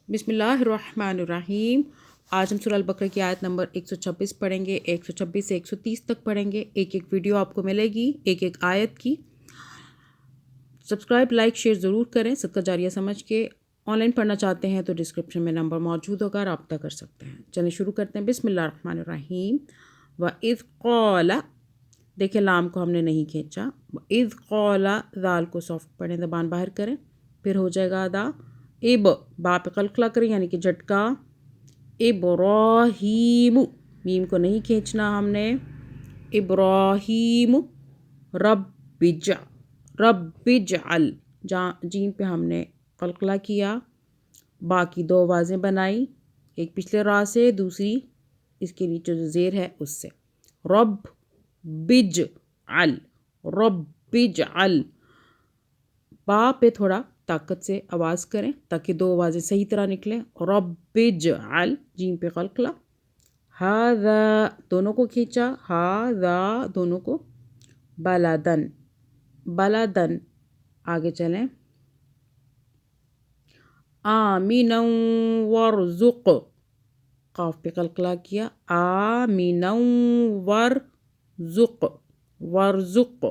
بسم اللہ الرحمن الرحیم۔ آج ہم سورہ البقرہ کی آیت نمبر 126 پڑھیں گے، 126 سے 130 تک پڑھیں گے۔ ایک ویڈیو آپ کو ملے گی ایک آیت کی۔ سبسکرائب، لائک، شیئر ضرور کریں صدقہ جاریہ سمجھ کے۔ آن لائن پڑھنا چاہتے ہیں تو ڈسکرپشن میں نمبر موجود ہوگا، رابطہ کر سکتے ہیں۔ چلیں شروع کرتے ہیں۔ بسم اللہ الرحمن الرحیم۔ وَإِذْ قَالَ، دیکھیں لام کو ہم نے نہیں کھینچا۔ وَإِذْ قَالَ، ذال کو سافٹ پڑھیں، زبان باہر کریں، پھر ہو جائے گا ادا۔ با پہ قلقلہ کریں یعنی کہ جھٹکا۔ ابراہیم، میم کو نہیں کھینچنا ہم نے۔ ابراہیم رب اجعل، جیم پہ ہم نے قلقلہ کیا، باقی دو آوازیں بنائی، ایک پچھلے را سے، دوسری اس کے نیچے جو زیر ہے اس سے۔ رب اجعل، با پہ تھوڑا طاقت سے آواز کریں تاکہ دو آوازیں صحیح طرح نکلیں۔ رب اجعل، جیم پہ قلقلہ۔ ھذا، دونوں کو کھینچا، ھذا دونوں کو۔ بلدن، آگے چلیں۔ آمنا وارزق، قاف پہ قلقلہ کیا، آمنا وارزق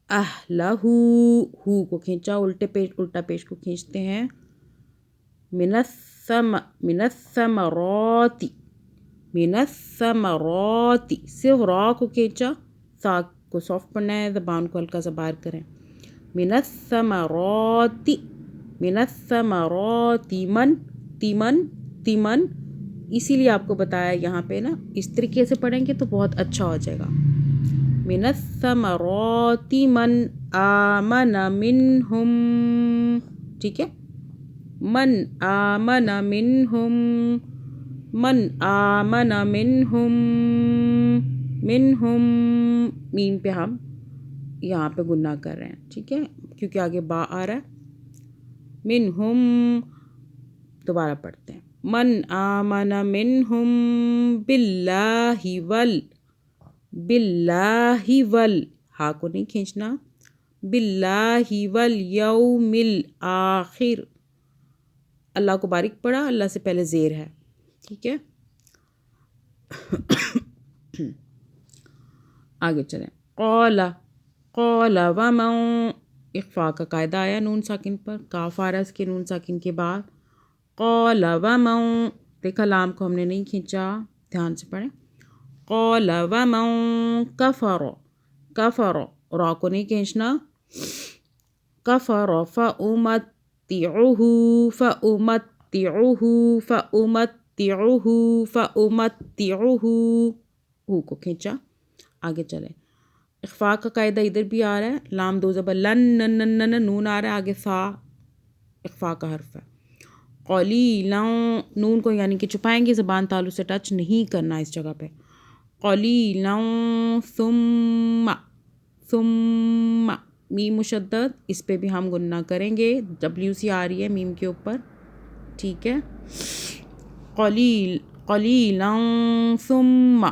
اہلہ، ہو کو کھینچا، الٹا پیش کو کھینچتے ہیں۔ من الثمرات، صرف را کو کھینچا، سا کو سافٹ پڑھنا ہے، زبان کو ہلکا سا باہر کریں۔ من الثمرات، تیمن، اسی لیے آپ کو بتایا یہاں پہ نا اس طریقے سے پڑھیں گے تو بہت اچھا ہو جائے گا۔ من الثمرات من آمن منہم، ٹھیک ہے، من آمن منہم، میم پہ ہم یہاں پہ گناہ کر رہے ہیں، ٹھیک ہے، کیونکہ آگے با آ رہا ہے۔ منہم، دوبارہ پڑھتے ہیں۔ من آمن منہم باللہ ہا کو نہیں کھینچنا، باللہ والیوم الآخر، اللہ کو باریک پڑھا، اللہ سے پہلے زیر ہے، ٹھیک ہے۔ آگے چلیں۔ قال ومن، اخفاء کا قاعدہ آیا نون ساکن پر، کاف آ رہا ہے اس کے نون ساکن کے بعد۔ قال ومن، دیکھا لام کو ہم نے نہیں کھینچا، دھیان سے پڑھیں۔ قال ومن کفر، را کو نہیں کھینچنا، کفر فأمتعه، ہو کو کھینچا، آگے چلیں۔ اخفاء کا قاعدہ ادھر بھی آ رہا ہے، لام دو زبر لن، نون آ رہا ہے، آگے سا اخفاء کا حرف ہے۔ قلیلا، نون کو یعنی کہ چھپائیں گے، زبان تالو سے ٹچ نہیں کرنا اس جگہ پہ۔ قلیلا ثم، میم مشدد، اس پہ بھی ہم گناہ کریں گے، WC آ رہی ہے میم کے اوپر، ٹھیک ہے۔ قلیلا ثم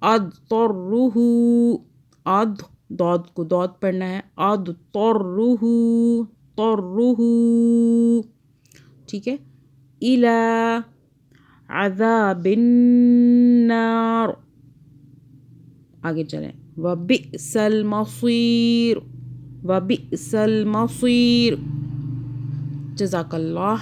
اضطرہ، دود کو دود پڑھنا ہے، اضطرہ، ٹھیک ہے۔ الی عذاب النار، آگے چلیں۔ وبئس المصیر، جزاک اللہ۔